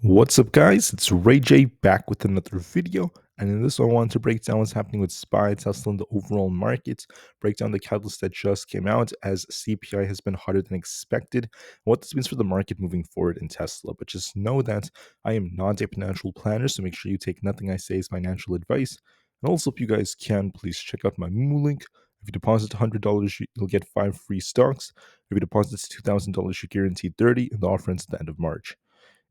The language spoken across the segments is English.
What's up, guys? It's Ray J back with another video. And in this one, I wanted to break down what's happening with SPY, Tesla, and the overall market, break down the catalyst that just came out as CPI has been hotter than expected, and what this means for the market moving forward in Tesla. But just know that I am not a financial planner, so make sure you take nothing I say as financial advice. And also, if you guys can, please check out my Moo link. If you deposit $100, you'll get 5 free stocks. If you deposit $2,000, you're guaranteed 30, and the offer ends at the end of March.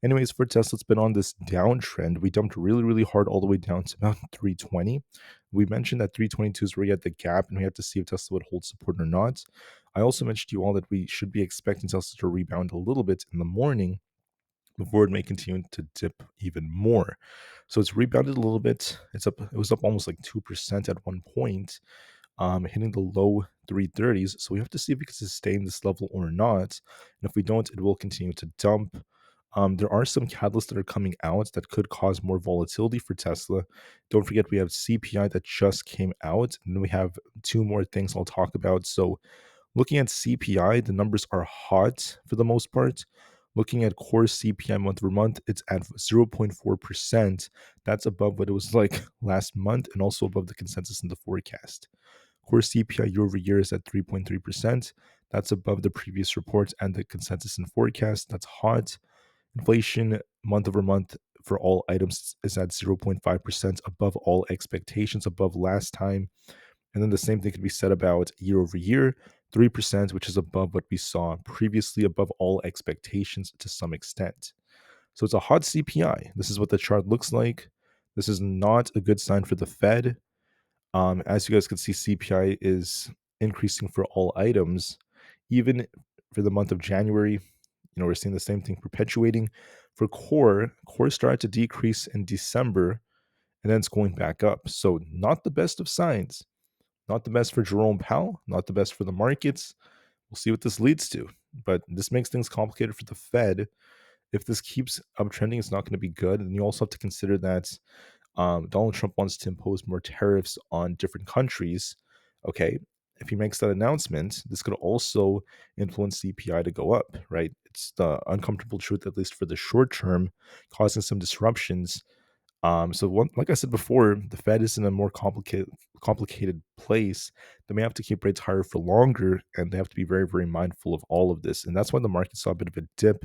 Anyways, for Tesla, it's been on this downtrend. We dumped really, really hard all the way down to about 320. We mentioned that 322 is where we had the gap, and we had to see if Tesla would hold support or not. I also mentioned to you all that we should be expecting Tesla to rebound a little bit in the morning before it may continue to dip even more. So it's rebounded a little bit. It's up. It was up almost like 2% at one point, hitting the low 330s. So we have to see if we can sustain this level or not. And if we don't, it will continue to dump. There are some catalysts that are coming out that could cause more volatility for Tesla. Don't forget, we have CPI that just came out, and then we have two more things I'll talk about. So, looking at CPI, the numbers are hot for the most part. Looking at core CPI month over month, it's at 0.4%. That's above what it was like last month and also above the consensus in the forecast. Core CPI year over year is at 3.3%. That's above the previous reports and the consensus and forecast. That's hot. Inflation month over month for all items is at 0.5% above all expectations, above last time. And then the same thing could be said about year over year, 3%, which is above what we saw previously, above all expectations to some extent. So it's a hot CPI. This is what the chart looks like. This is not a good sign for the Fed. As you guys can see, CPI is increasing for all items, even for the month of January. We're seeing the same thing perpetuating. For core started to decrease in December, and then it's going back up. So not the best of signs. Not the best for Jerome Powell, not the best for the markets. We'll see what this leads to. But this makes things complicated for the Fed. If this keeps uptrending, it's not going to be good. And you also have to consider that Donald Trump wants to impose more tariffs on different countries. Okay, if he makes that announcement, this could also influence CPI to go up, right? It's the uncomfortable truth, at least for the short term, causing some disruptions. Like I said before, the Fed is in a more complicated place. They may have to keep rates higher for longer, and they have to be very, very mindful of all of this. And that's why the market saw a bit of a dip.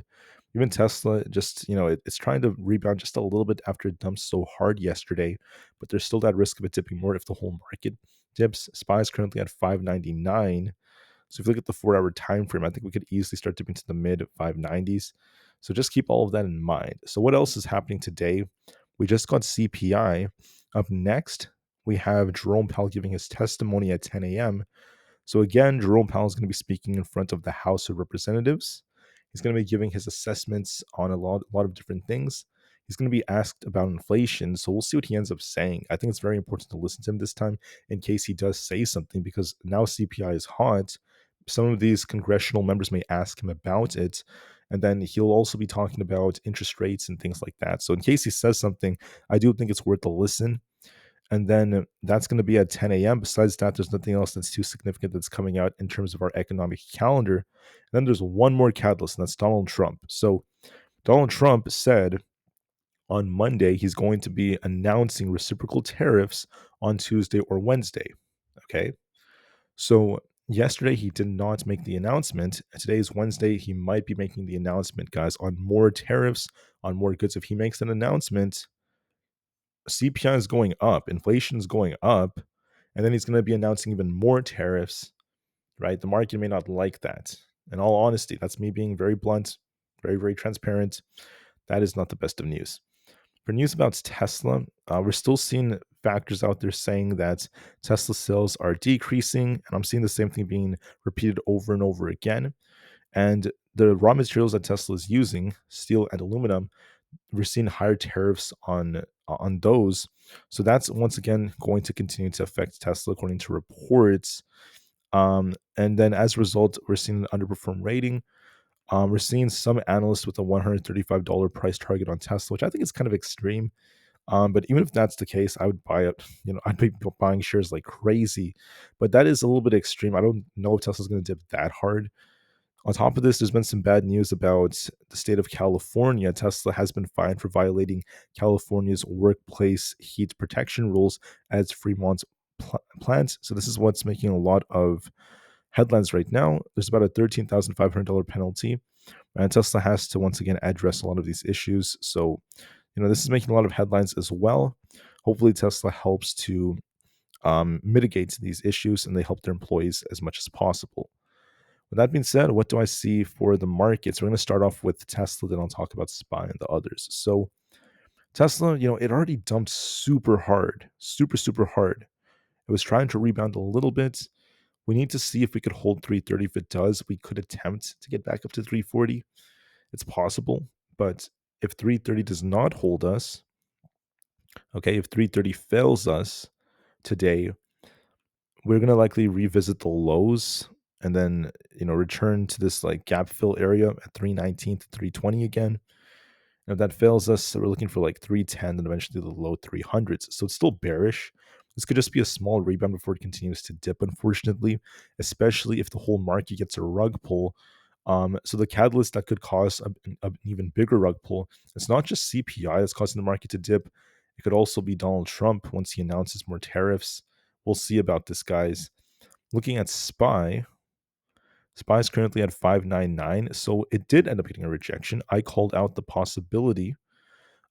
Even Tesla, just it's trying to rebound just a little bit after it dumped so hard yesterday, but there's still that risk of it dipping more if the whole market dips. SPY is currently at 599. So if you look at the 4-hour time frame, I think we could easily start dipping to the mid 590s. So just keep all of that in mind. So what else is happening today? We just got CPI. Up next, we have Jerome Powell giving his testimony at 10 a.m. So again, Jerome Powell is going to be speaking in front of the House of Representatives. He's going to be giving his assessments on a lot of different things. He's going to be asked about inflation, so we'll see what he ends up saying. I think it's very important to listen to him this time in case he does say something, because now CPI is hot. Some of these congressional members may ask him about it, and then he'll also be talking about interest rates and things like that. So in case he says something, I do think it's worth a listen. And then that's going to be at 10 a.m. Besides that, there's nothing else that's too significant that's coming out in terms of our economic calendar. And then there's one more catalyst, and that's Donald Trump. So Donald Trump said on Monday he's going to be announcing reciprocal tariffs on Tuesday or Wednesday. Okay. So yesterday he did not make the announcement. Today is Wednesday. He might be making the announcement, guys, on more tariffs, on more goods. If he makes an announcement, CPI is going up, inflation is going up, and then he's going to be announcing even more tariffs, right? The market may not like that. In all honesty, that's me being very blunt, very, very transparent. That is not the best of news. For news about Tesla, we're still seeing factors out there saying that Tesla sales are decreasing, and I'm seeing the same thing being repeated over and over again. And the raw materials that Tesla is using, steel and aluminum, we're seeing higher tariffs on those. So that's once again going to continue to affect Tesla, according to reports. And then as a result, we're seeing an underperform rating. We're seeing some analysts with a $135 price target on Tesla, which I think is kind of extreme. But even if that's the case, I would buy it. I'd be buying shares like crazy. But that is a little bit extreme. I don't know if Tesla's going to dip that hard. On top of this, there's been some bad news about the state of California. Tesla has been fined for violating California's workplace heat protection rules at its Fremont plant. So this is what's making a lot of headlines right now. There's about a $13,500 penalty, and Tesla has to once again address a lot of these issues. So, this is making a lot of headlines as well. Hopefully, Tesla helps to mitigate these issues and they help their employees as much as possible. With that being said, what do I see for the markets? We're going to start off with Tesla, then I'll talk about SPY and the others. So, Tesla, it already dumped super hard, super hard. It was trying to rebound a little bit. We need to see if we could hold 330. If it does, we could attempt to get back up to 340. It's possible, but if 330 does not hold us, okay, if 330 fails us today, we're going to likely revisit the lows and then, return to this like gap fill area at 319 to 320 again. And if that fails us, so we're looking for like 310 and eventually the low 300s. So it's still bearish. This could just be a small rebound before it continues to dip, unfortunately, especially if the whole market gets a rug pull. So the catalyst that could cause an even bigger rug pull, it's not just CPI that's causing the market to dip. It could also be Donald Trump once he announces more tariffs. We'll see about this, guys. Looking at SPY is currently at 599, so it did end up getting a rejection. I called out the possibility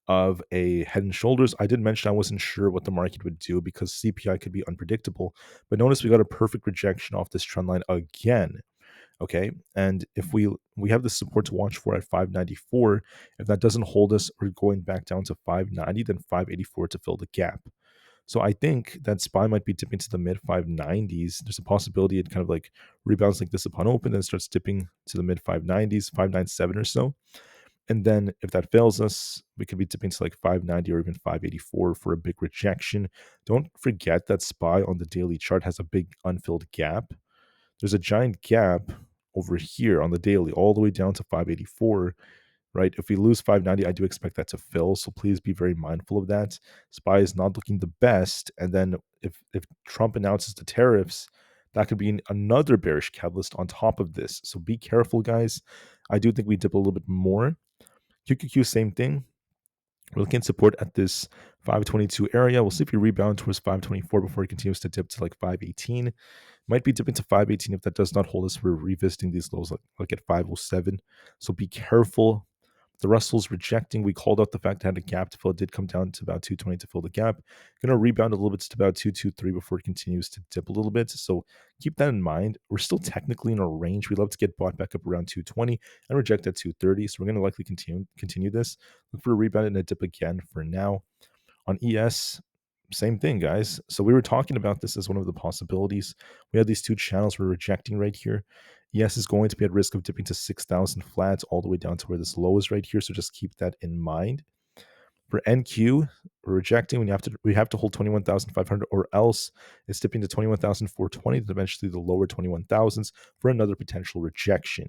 of a head and shoulders. I did mention I wasn't sure what the market would do because CPI could be unpredictable, but notice we got a perfect rejection off this trend line again. Okay, and if we have the support to watch for at 594, if that doesn't hold us, we're going back down to 590, then 584 to fill the gap. So I think that SPY might be dipping to the mid 590s. There's a possibility it kind of like rebounds like this upon open, then starts dipping to the mid 590s, 597 or so. And then if that fails us, we could be dipping to like 590 or even 584 for a big rejection. Don't forget that SPY on the daily chart has a big unfilled gap. There's a giant gap over here on the daily, all the way down to 584. Right? If we lose 590, I do expect that to fill. So please be very mindful of that. SPY is not looking the best. And then if Trump announces the tariffs, that could be another bearish catalyst on top of this. So be careful, guys. I do think we dip a little bit more. QQQ, same thing. We're looking at support at this 522 area. We'll see if we rebound towards 524 before it continues to dip to like 518. Might be dipping to 518. If that does not hold us, we're revisiting these lows like at 507. So be careful. The Russell's rejecting. We called out the fact that it had a gap to fill. It did come down to about 220 to fill the gap. Going to rebound a little bit to about 223 before it continues to dip a little bit. So keep that in mind. We're still technically in a range. We'd love to get bought back up around 220 and reject at 230. So we're going to likely continue this. Look for a rebound and a dip again for now. On ES, same thing, guys. So we were talking about this as one of the possibilities. We had these two channels we're rejecting right here. ES is going to be at risk of dipping to 6,000 flats all the way down to where this low is right here. So just keep that in mind. For NQ, we're rejecting. We have to hold 21,500 or else it's dipping to 21,420, then eventually the lower 21,000s for another potential rejection.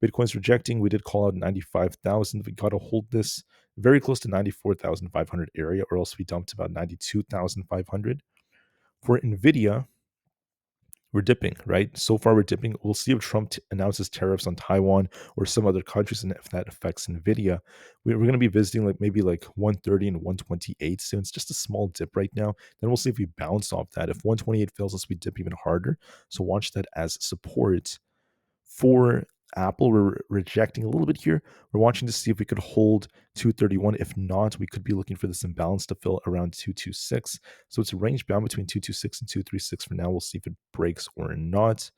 Bitcoin's rejecting. We did call out 95,000. We got to hold this very close to 94,500 area, or else we dumped about 92,500. For Nvda, we're dipping, right? So far, we're dipping. We'll see if Trump announces tariffs on Taiwan or some other countries, and if that affects Nvidia. We're going to be visiting maybe 130 and 128 soon. It's just a small dip right now. Then we'll see if we bounce off that. If 128 fails us, we dip even harder. So watch that as support. For Aapl, we're rejecting a little bit here. We're watching to see if we could hold 231. If not, we could be looking for this imbalance to fill around 226. So it's range bound between 226 and 236 for now. We'll see if it breaks or not.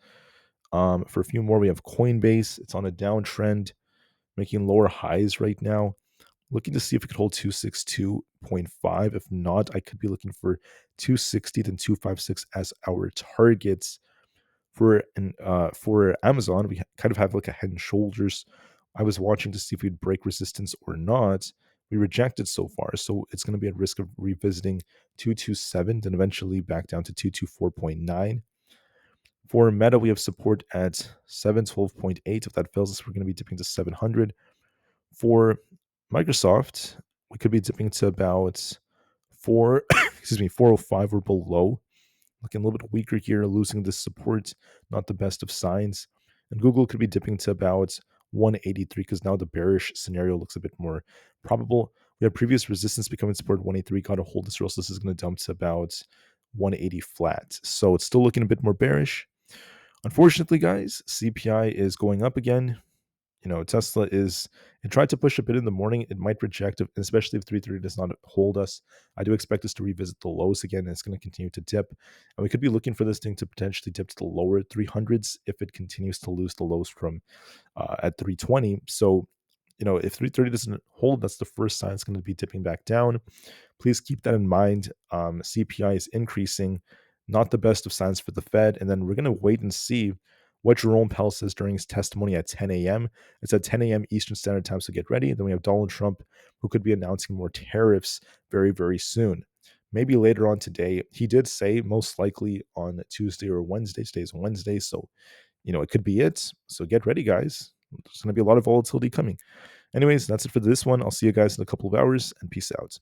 For a few more, we have Coinbase. It's on a downtrend, making lower highs right now. Looking to see if we could hold 262.5. If not, I could be looking for 260 then 256 as our targets. For Amazon, we kind of have like a head and shoulders. I was watching to see if we'd break resistance or not. We rejected so far, so it's going to be at risk of revisiting 227, then eventually back down to 224.9. For Meta, we have support at 712.8. If that fails us, we're going to be dipping to 700. For Microsoft, we could be dipping to about 405 or below. Looking a little bit weaker here, losing this support, not the best of signs. And Google could be dipping to about 183 because now the bearish scenario looks a bit more probable. We have previous resistance becoming support 183, got to hold this, or else this is going to dump to about 180 flat. So it's still looking a bit more bearish. Unfortunately, guys, CPI is going up again. Tesla is, it tried to push a bit in the morning. It might reject, especially if 330 does not hold us. I do expect us to revisit the lows again, and it's going to continue to dip. And we could be looking for this thing to potentially dip to the lower 300s if it continues to lose the lows from at 320. So, if 330 doesn't hold, that's the first sign it's going to be dipping back down. Please keep that in mind. CPI is increasing, not the best of signs for the Fed. And then we're going to wait and see what Jerome Powell says during his testimony at 10 a.m. It's at 10 a.m. Eastern Standard Time, so get ready. Then we have Donald Trump, who could be announcing more tariffs very, very soon. Maybe later on today. He did say most likely on Tuesday or Wednesday. Today's Wednesday, so it could be it. So get ready, guys. There's going to be a lot of volatility coming. Anyways, that's it for this one. I'll see you guys in a couple of hours, and peace out.